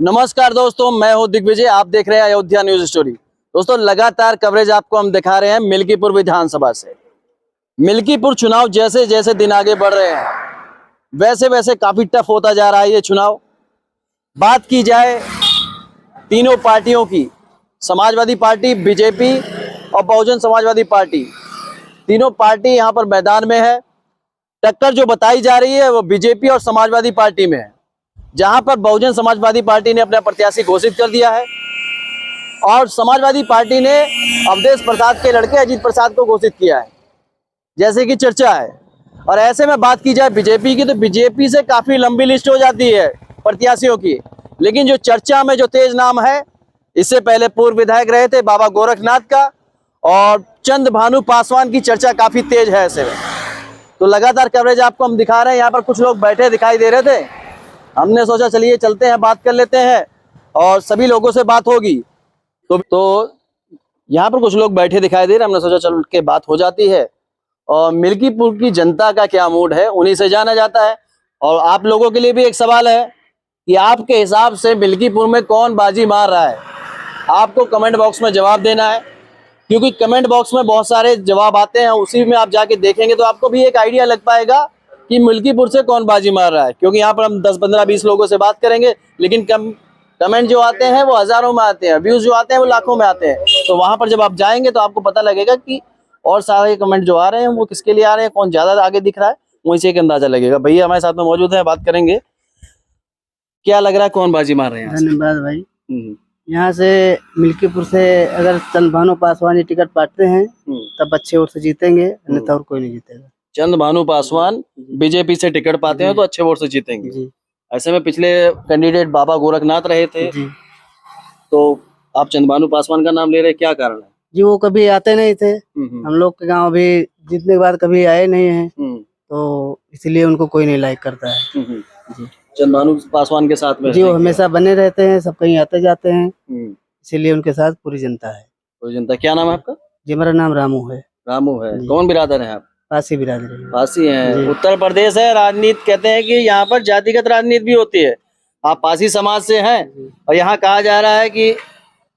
नमस्कार दोस्तों, मैं हूं दिग्विजय। आप देख रहे हैं अयोध्या न्यूज स्टोरी। दोस्तों, लगातार कवरेज आपको हम दिखा रहे हैं मिल्कीपुर विधानसभा से। मिल्कीपुर चुनाव जैसे जैसे दिन आगे बढ़ रहे हैं वैसे वैसे काफी टफ होता जा रहा है ये चुनाव। बात की जाए तीनों पार्टियों की, समाजवादी पार्टी, बीजेपी और बहुजन समाजवादी पार्टी, तीनों पार्टी यहाँ पर मैदान में है। टक्कर जो बताई जा रही है वो बीजेपी और समाजवादी पार्टी में है, जहां पर बहुजन समाजवादी पार्टी ने अपना प्रत्याशी घोषित कर दिया है और समाजवादी पार्टी ने अवधेश प्रसाद के लड़के अजीत प्रसाद को घोषित किया है, जैसे कि चर्चा है। और ऐसे में बात की जाए बीजेपी की, तो बीजेपी से काफी लंबी लिस्ट हो जाती है प्रत्याशियों की, लेकिन जो चर्चा में जो तेज नाम है, इससे पहले पूर्व विधायक रहे थे बाबा गोरखनाथ का, और चंद भानु पासवान की चर्चा काफी तेज है। ऐसे में तो लगातार कवरेज आपको हम दिखा रहे हैं। यहाँ पर कुछ लोग बैठे दिखाई दे रहे थे, हमने सोचा चलिए चलते हैं, बात कर लेते हैं और सभी लोगों से बात होगी। तो यहाँ पर कुछ लोग बैठे दिखाई दे रहे, हमने सोचा चल के बात हो जाती है। और मिल्कीपुर की जनता का क्या मूड है उन्हीं से जाना जाता है। और आप लोगों के लिए भी एक सवाल है कि आपके हिसाब से मिल्कीपुर में कौन बाजी मार रहा है। आपको कमेंट बॉक्स में जवाब देना है, क्योंकि कमेंट बॉक्स में बहुत सारे जवाब आते हैं, उसी में आप जाके देखेंगे तो आपको भी एक आइडिया लग पाएगा कि मिल्कीपुर से कौन बाजी मार रहा है। क्योंकि यहाँ पर हम 10, 15, 20 लोगों से बात करेंगे, लेकिन कमेंट जो आते हैं वो हजारों में आते हैं, व्यूज जो आते हैं वो लाखों में आते हैं। तो वहां पर जब आप जाएंगे तो आपको पता लगेगा कि और सारे कमेंट जो आ रहे हैं वो किसके लिए आ रहे हैं, कौन ज्यादा आगे दिख रहा है, वहीं से एक अंदाजा लगेगा। भैया हमारे साथ में मौजूद है, बात करेंगे। क्या लग रहा है कौन बाजी मार रहे हैं? धन्यवाद भाई। यहाँ से मिल्कीपुर से अगर चंद भानु पासवान टिकट पाते हैं तब अच्छे वोट से जीतेंगे, अन्यथा और कोई नहीं जीतेगा। चंद भानु पासवान बीजेपी से टिकट पाते हैं तो अच्छे वोट से जीतेंगे जी। ऐसे में पिछले कैंडिडेट बाबा गोरखनाथ रहे थे जी। तो आप चंद भानु पासवान का नाम ले रहे, क्या कारण है? जी वो कभी आते नहीं थे, हम लोग के गांव भी जीतने के बाद कभी आए नहीं हैं, तो इसलिए उनको कोई नहीं लाइक करता है जी। चंद भानु पासवान के साथ में जी वो हमेशा बने रहते हैं, सब कहीं आते जाते हैं, इसीलिए उनके साथ पूरी जनता है। पूरी जनता। क्या नाम है आपका? जी मेरा नाम रामू है। रामू है। कौन बिरादर है आप? पासी बिरादरी। पासी हैं। उत्तर प्रदेश है, राजनीति कहते हैं कि यहाँ पर जातिगत राजनीति भी होती है। आप पासी समाज से हैं और यहाँ कहा जा रहा है कि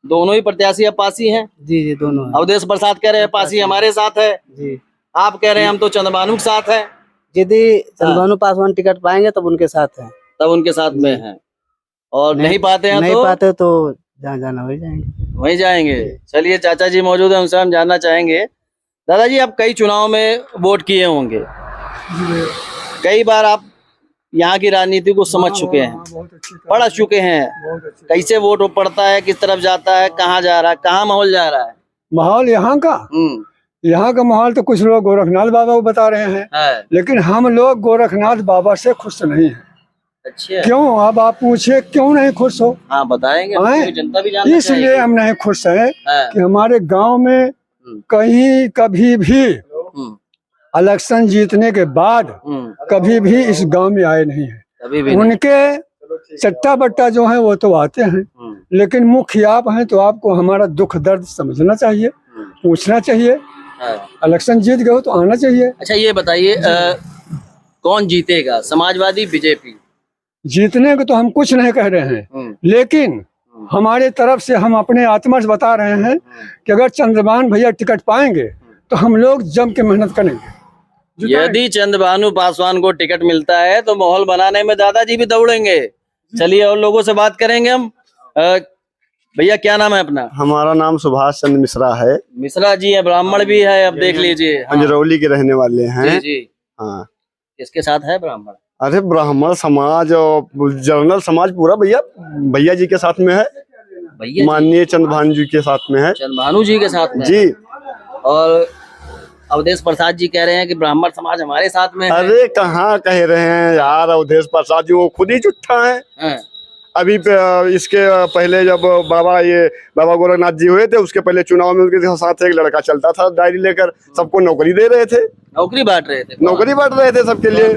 दोनों ही प्रत्याशी अब पासी हैं। जी जी दोनों। अवधेश प्रसाद कह रहे हैं पासी हमारे साथ है जी, आप कह रहे हैं हम तो चंद भानु के साथ है। यदि चंद भानु पासवान टिकट पाएंगे तब उनके साथ है, तब उनके साथ में है, और नहीं पाते हैं नहीं पाते तो जहाँ जाना वही जाएंगे, वही जाएंगे। चलिए चाचा जी मौजूद है, उनसे हम जानना चाहेंगे। दादाजी, आप कई चुनाव में वोट किए होंगे, कई बार आप यहाँ की राजनीति को समझ चुके हैं, पढ़ चुके हैं, कैसे वोट पड़ता है, किस तरफ जाता है, कहाँ जा रहा है, कहाँ माहौल जा रहा है? माहौल यहाँ का माहौल तो कुछ लोग गोरखनाथ बाबा को बता रहे हैं, लेकिन हम लोग गोरखनाथ बाबा से खुश नहीं हैं। अच्छा, क्यों? अब आप पूछे क्यों नहीं खुश हो? हाँ बताएंगे, जनता भी जानना इसलिए हम नहीं खुश हैं कि हमारे गांव में कहीं कभी भी इलेक्शन जीतने के बाद कभी भी इस गांव में आए नहीं है। उनके चट्टा बट्टा जो है वो तो आते हैं, लेकिन मुख्य आप हैं तो आपको हमारा दुख दर्द समझना चाहिए, पूछना चाहिए। इलेक्शन जीत गए तो आना चाहिए। अच्छा ये बताइए, कौन जीतेगा, समाजवादी बीजेपी? जीतने को तो हम कुछ नहीं कह रहे हैं, लेकिन हमारे तरफ से हम अपने आत्मा से बता रहे हैं कि अगर चंद्रभान भैया टिकट पाएंगे तो हम लोग जम के मेहनत करेंगे। यदि चंद भानु पासवान को टिकट मिलता है तो माहौल बनाने में दादाजी भी दौड़ेंगे। चलिए और लोगों से बात करेंगे हम। भैया क्या नाम है अपना? हमारा नाम सुभाष चंद्र मिश्रा है। मिश्रा जी है, ब्राह्मण भी है, अब देख लीजिए। पंजरौली के रहने वाले हैं जी। हाँ, किसके साथ है ब्राह्मण? अरे ब्राह्मण समाज और जनरल समाज पूरा भैया जी के साथ में है, माननीय चंद भानु जी के साथ में है। चंद भानु जी के साथ में जी। और अवधेश प्रसाद जी कह रहे हैं कि ब्राह्मण समाज हमारे साथ में है। अरे कहाँ कह रहे हैं यार, अवधेश प्रसाद जी वो खुद ही झूठा है। अभी इसके पहले जब बाबा गोरखनाथ जी हुए थे, उसके पहले चुनाव में उनके साथ एक लड़का चलता था डायरी लेकर, सबको नौकरी दे रहे थे, नौकरी बांट रहे थे, सबके लिए,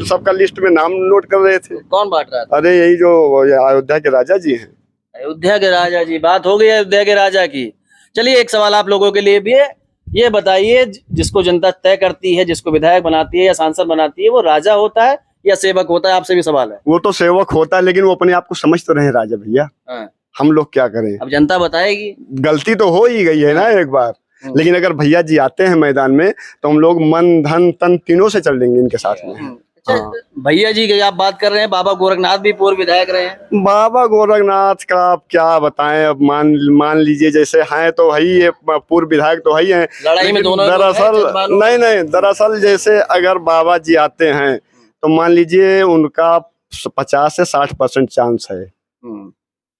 सबका लिस्ट में नाम नोट कर रहे थे। कौन बांट रहा था? अरे यही जो अयोध्या के राजा जी हैं। अयोध्या के राजा जी, बात हो गई अयोध्या के राजा की। चलिए एक सवाल आप लोगों के लिए भी है, ये बताइए जिसको जनता तय करती है, जिसको विधायक बनाती है या सांसद बनाती है, वो राजा होता है या सेवक होता है? आपसे भी सवाल है। वो तो सेवक होता है, लेकिन वो अपने आप को समझ तो रहे राजा भैया। हम लोग क्या करें, अब जनता बताएगी। गलती तो हो ही गई है ना एक बार, लेकिन अगर भैया जी आते हैं मैदान में तो हम लोग मन धन तन तीनों से चल देंगे इनके साथ में। अच्छा, भैया जी की आप बात कर रहे हैं, बाबा गोरखनाथ भी पूर्व विधायक रहे हैं। बाबा गोरखनाथ का आप क्या बताएं, अब मान लीजिए जैसे हैं तो है ही, ये पूर्व विधायक तो है ही हैं, लड़ाई में दोनों दरअसल नहीं, दरअसल जैसे अगर बाबा जी आते हैं तो मान लीजिए उनका 50 से 60% चांस है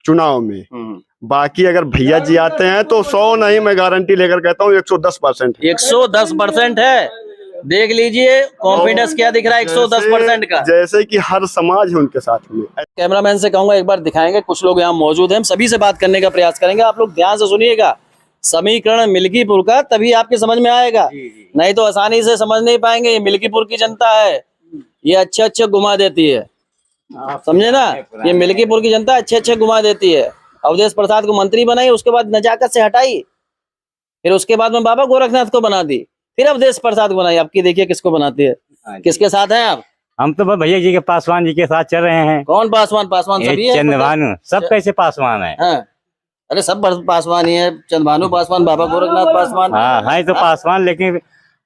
चुनाव में। बाकी अगर भैया जी आते हैं तो 100 नहीं, मैं गारंटी लेकर कहता हूँ 110%। 110% है, देख लीजिए कॉन्फिडेंस क्या दिख रहा है 110% का। जैसे कि हर समाज है उनके साथ में। कैमरामैन से कहूंगा एक बार दिखाएंगे, कुछ लोग यहाँ मौजूद हैं, हम सभी से बात करने का प्रयास करेंगे। आप लोग ध्यान से सुनिएगा, समीकरण मिल्कीपुर का तभी आपके समझ में आएगा, नहीं तो आसानी से समझ नहीं पाएंगे। ये मिल्कीपुर की जनता है, ये अच्छे घुमा देती है, समझे ना। ये मिल्कीपुर की जनता अच्छे घुमा देती है। अवधेश प्रसाद को मंत्री बनाई, उसके बाद नजाकत से हटाई, फिर उसके बाद में बाबा गोरखनाथ को बना दी, फिर अवधेश प्रसाद को बनाई। आपकी देखिए किसको बनाती है। किसके साथ हैं आप? हम तो भैया जी के पासवान जी के साथ चल रहे हैं। कौन पासवान? पासवान सभी है, चंद्रभानु सब कैसे पासवान है? हाँ। अरे सब पासवान ही है, चंद्रभानु पासवान, बाबा गोरखनाथ पासवान। हाँ है तो पासवान, लेकिन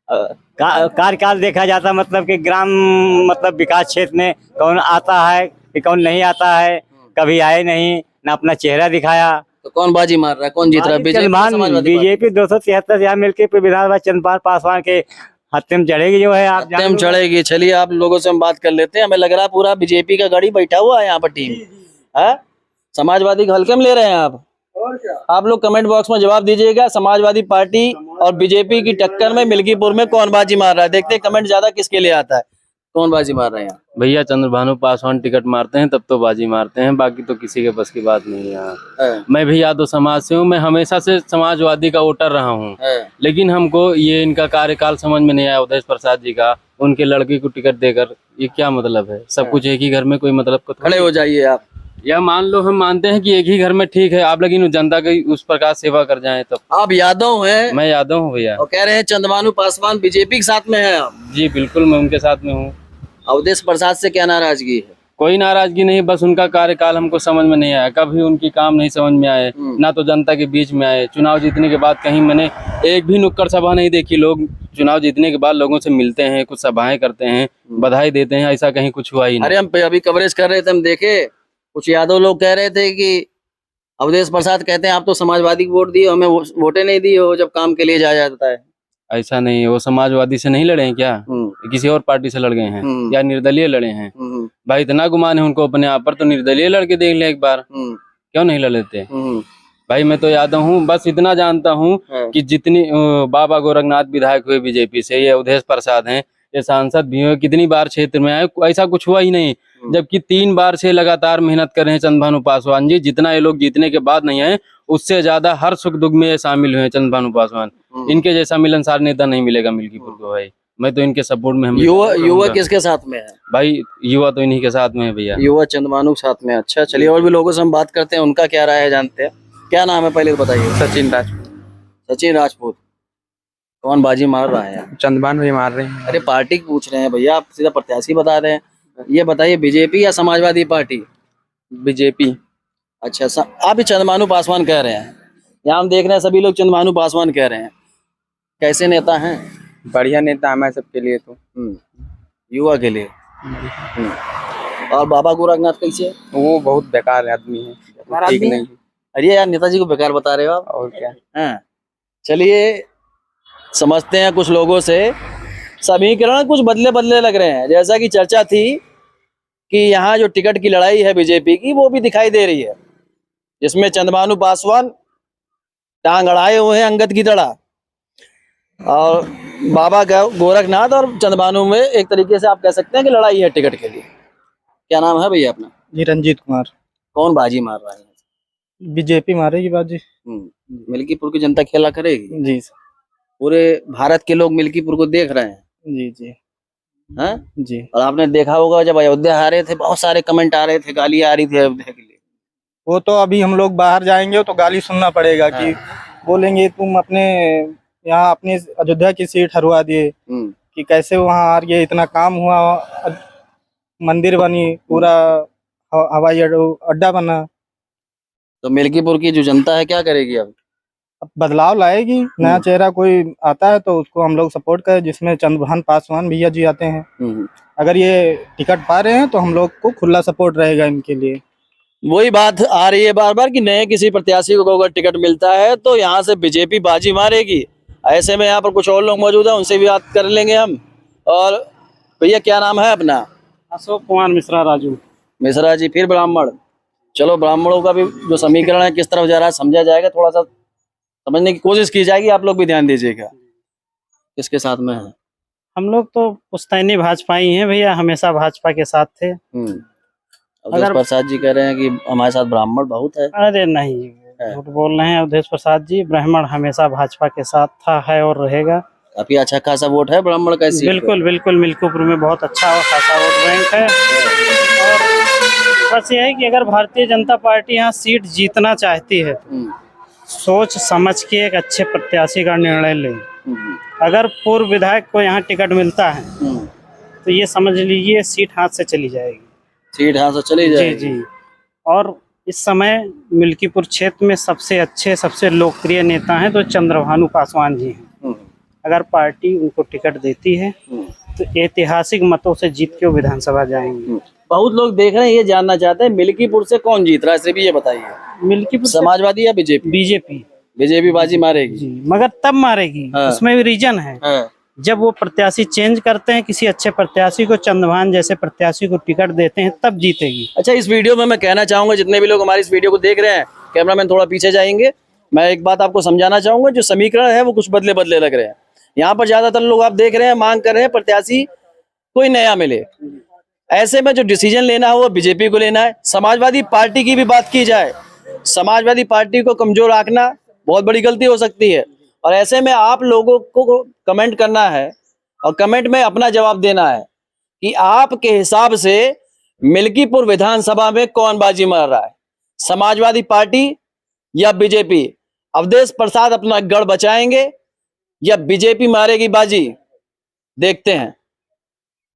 कार्यकाल देखा जाता, मतलब कि ग्राम मतलब विकास क्षेत्र में कौन आता है कि कौन नहीं आता है, कभी आए नहीं, ना अपना चेहरा दिखाया। तो कौन बाजी मार रहा है, कौन जीत रहा है? बीजेपी 273 यहाँ मिलकर विधानसभा चंद्रपाल पासवान के हत्या में चढ़ेगी, जो है आप हत्या में चढ़ेगी। चलिए आप लोगों से हम बात कर लेते हैं। हमें लग रहा है पूरा बीजेपी का गाड़ी बैठा हुआ है यहाँ पर टीम है। समाजवादी को हल्के में ले रहे हैं आप लोग कमेंट बॉक्स में जवाब दीजिएगा। समाजवादी पार्टी और बीजेपी की टक्कर में मिल्कीपुर में कौन बाजी मार रहा है? देखते हैं कमेंट ज्यादा किसके लिए आता है, कौन बाजी मार रहे हैं। भैया चंद्रभानु पासवान टिकट मारते हैं तब तो बाजी मारते हैं, बाकी तो किसी के बस की बात नहीं है यहाँ। मैं भी यादव समाज से हूँ, मैं हमेशा से समाजवादी का वोटर रहा हूँ, लेकिन हमको ये इनका कार्यकाल समझ में नहीं आया अवधेश प्रसाद जी का। उनके लड़के को टिकट देकर ये क्या मतलब है? सब कुछ एक ही घर में, कोई मतलब को खड़े हो जाइए आप। या मान लो हम मानते हैं कि एक ही घर में ठीक है आप, लेकिन जनता की उस प्रकार सेवा कर जाएं तब। आप यादव हैं? मैं यादव हूँ भैया। और कह रहे हैं चंद्रभानु पासवान बीजेपी के साथ में है आप? जी बिल्कुल, मैं उनके साथ में हूँ। अवधेश प्रसाद से क्या नाराजगी है? कोई नाराजगी नहीं, बस उनका कार्यकाल हमको समझ में नहीं आया, कभी उनकी काम नहीं समझ में आए, ना तो जनता के बीच में आए। चुनाव जीतने के बाद कहीं मैंने एक भी नुक्कड़ सभा नहीं देखी। लोग चुनाव जीतने के बाद लोगों से मिलते हैं, कुछ सभाएं करते हैं, बधाई देते हैं, ऐसा कहीं कुछ हुआ ही नहीं। अरे हम अभी कवरेज कर रहे थे, हम देखे कुछ यादव लोग कह रहे थे कि अवधेश प्रसाद कहते हैं आप तो समाजवादी को वोट दिए, हमें वोटें नहीं दी हो जब काम के लिए जाया जाता है। ऐसा नहीं है, वो समाजवादी से नहीं लड़े हैं क्या? किसी और पार्टी से लड़ गए हैं या निर्दलीय लड़े हैं? भाई इतना गुमान है उनको अपने आप पर, तो निर्दलीय लड़के देख ले एक बार, क्यों नहीं लड़ लेते? भाई मैं तो यादव हूँ, बस इतना जानता हूँ कि जितनी बाबा गोरखनाथ विधायक हुए बीजेपी से, ये अवधेश प्रसाद हैं, ये सांसद भी हुए, कितनी बार क्षेत्र में आए, ऐसा कुछ हुआ ही नहीं। जबकि 3 बार से लगातार मेहनत कर रहे हैं चंद्रभानु पासवान जी। जितना ये लोग जीतने के बाद नहीं आए, उससे ज्यादा हर सुख दुख में ये शामिल हुए हैं चंद्रभानु पासवान। इनके जैसा मिलनसार नेता नहीं मिलेगा मिल्कीपुर को भाई। मैं तो इनके सपोर्ट में। युवा किसके साथ में है भाई? युवा तो इन्हीं के साथ में है भैया। युवा चंद्रभानु के साथ में। अच्छा चलिए और भी लोगों से हम बात करते हैं, उनका क्या राय है जानते हैं। क्या नाम है पहले बताइए? सचिन राजपूत। सचिन राजपूत। कौन बाजी मार रहा है? चंद्रभानु भी मार रहे हैं। अरे पार्टी पूछ रहे हैं भैया, आप सीधा प्रत्याशी बता रहे हैं। ये बताइए बीजेपी या समाजवादी पार्टी? बीजेपी। अच्छा आप ही चंद्रभानु पासवान कह रहे हैं, यहाँ हम देख रहे हैं सभी लोग चंद्रभानु पासवान कह रहे हैं। कैसे नेता हैं? बढ़िया नेता हमारे सबके लिए तो। युवा के लिए। और बाबा गोरखनाथ कैसे? वो बहुत बेकार आदमी है, ठीक नहीं। अरे यार नेताजी को बेकार बता रहे हो आप, और क्या। हाँ चलिए समझते हैं कुछ लोगों से। समीकरण कुछ बदले लग रहे हैं। जैसा कि चर्चा थी कि यहाँ जो टिकट की लड़ाई है बीजेपी की, वो भी दिखाई दे रही है, जिसमें चंद्रभानु पासवान टांग अड़ाए हुए हैं अंगद की तरह, और बाबा गोरखनाथ और चंद्रभानु में एक तरीके से आप कह सकते हैं कि लड़ाई है टिकट के लिए। क्या नाम है भैया अपना? जी रंजीत कुमार। कौन बाजी मार रहा है? बीजेपी मारेगी बाजी। मिल्कीपुर की जनता खेला करेगी जी। पूरे भारत के लोग मिल्कीपुर को देख रहे हैं। जी जी हाँ जी। और आपने देखा होगा जब अयोध्या आ रहे थे, बहुत सारे कमेंट आ रहे थे, गाली आ रही थी अयोध्या के लिए। वो तो अभी हम लोग बाहर जाएंगे तो गाली सुनना पड़ेगा कि बोलेंगे तुम अपने यहाँ अपनी अयोध्या की सीट हरवा दिए, कि कैसे वहाँ आ रही है, इतना काम हुआ मंदिर बनी, पूरा हवाई अड्डा बना। तो मिल्कीपुर की जो जनता है क्या करेगी अब? अब बदलाव लाएगी, नया चेहरा कोई आता है तो उसको हम लोग सपोर्ट करें, जिसमें चंद्रभान पासवान भैया जी आते हैं। अगर ये टिकट पा रहे हैं तो हम लोग को खुला सपोर्ट रहेगा इनके लिए। वही बात आ रही है बार बार कि नए किसी प्रत्याशी को अगर टिकट मिलता है तो यहाँ से बीजेपी बाजी मारेगी। ऐसे में यहाँ पर कुछ और लोग मौजूद हैं, उनसे भी बात कर लेंगे हम। और भैया क्या नाम है अपना? अशोक कुमार मिश्रा राजू। मिश्रा जी, फिर ब्राह्मण। चलो ब्राह्मणों का भी जो समीकरण है किस तरफ जा रहा है समझा जाएगा, थोड़ा सा समझने की कोशिश की जाएगी। आप लोग भी ध्यान दीजिएगा किसके साथ में है। हम लोग तो पुश्तैनी भाजपा ही हैं भैया, हमेशा भाजपा के साथ थे। अवधेश प्रसाद जी कह रहे हैं कि हमारे साथ ब्राह्मण बहुत है। अरे नहीं, झूठ बोल रहे हैं अवधेश प्रसाद जी। ब्राह्मण हमेशा भाजपा के साथ था, है और रहेगा। काफी अच्छा खासा वोट है ब्राह्मण का इस सीट पे। बिल्कुल बिल्कुल, मिल्कीपुर में बहुत अच्छा और खासा वोट बैंक है। और बस ये है कि अगर भारतीय जनता पार्टी यहाँ सीट जीतना चाहती है तो सोच समझ के एक अच्छे प्रत्याशी का निर्णय लें। अगर पूर्व विधायक को यहाँ टिकट मिलता है तो ये समझ लीजिए सीट हाथ से चली जाएगी। सीट हाथ से चली जाएगी। जी जी। और इस समय मिल्कीपुर क्षेत्र में सबसे अच्छे, सबसे लोकप्रिय नेता हैं तो चंद्रभानु पासवान जी हैं। अगर पार्टी उनको टिकट देती है तो ऐतिहासिक मतों से जीत के वो विधानसभा जाएंगे। बहुत लोग देख रहे हैं, ये जानना चाहते हैं मिल्कीपुर से कौन जीत रहा है, सिर्फ ये बताइए। मिल्कीपुर समाजवादी या बीजेपी? बीजेपी। बीजेपी बाजी मारेगी जी, मगर तब मारेगी। हाँ। उसमें भी रीजन है। हाँ। जब वो प्रत्याशी चेंज करते हैं, किसी अच्छे प्रत्याशी को, चंद्रभान जैसे प्रत्याशी को टिकट देते हैं, तब जीतेगी। अच्छा, इस वीडियो में मैं कहना चाहूंगा जितने भी लोग हमारी इस वीडियो को देख रहे हैं, कैमरामैन थोड़ा पीछे जाएंगे, मैं एक बात आपको समझाना चाहूंगा। जो समीकरण है वो कुछ बदले बदले लग रहे हैं। यहाँ पर ज्यादातर लोग आप देख रहे हैं मांग कर रहे हैं प्रत्याशी कोई नया मिले। ऐसे में जो डिसीजन लेना है वो बीजेपी को लेना है। समाजवादी पार्टी की भी बात की जाए, समाजवादी पार्टी को कमजोर आंकना बहुत बड़ी गलती हो सकती है। और ऐसे में आप लोगों को कमेंट करना है और कमेंट में अपना जवाब देना है कि आपके हिसाब से मिल्कीपुर विधानसभा में कौन बाजी मार रहा है, समाजवादी पार्टी या बीजेपी? अवधेश प्रसाद अपना गढ़ बचाएंगे या बीजेपी मारेगी बाजी? देखते हैं।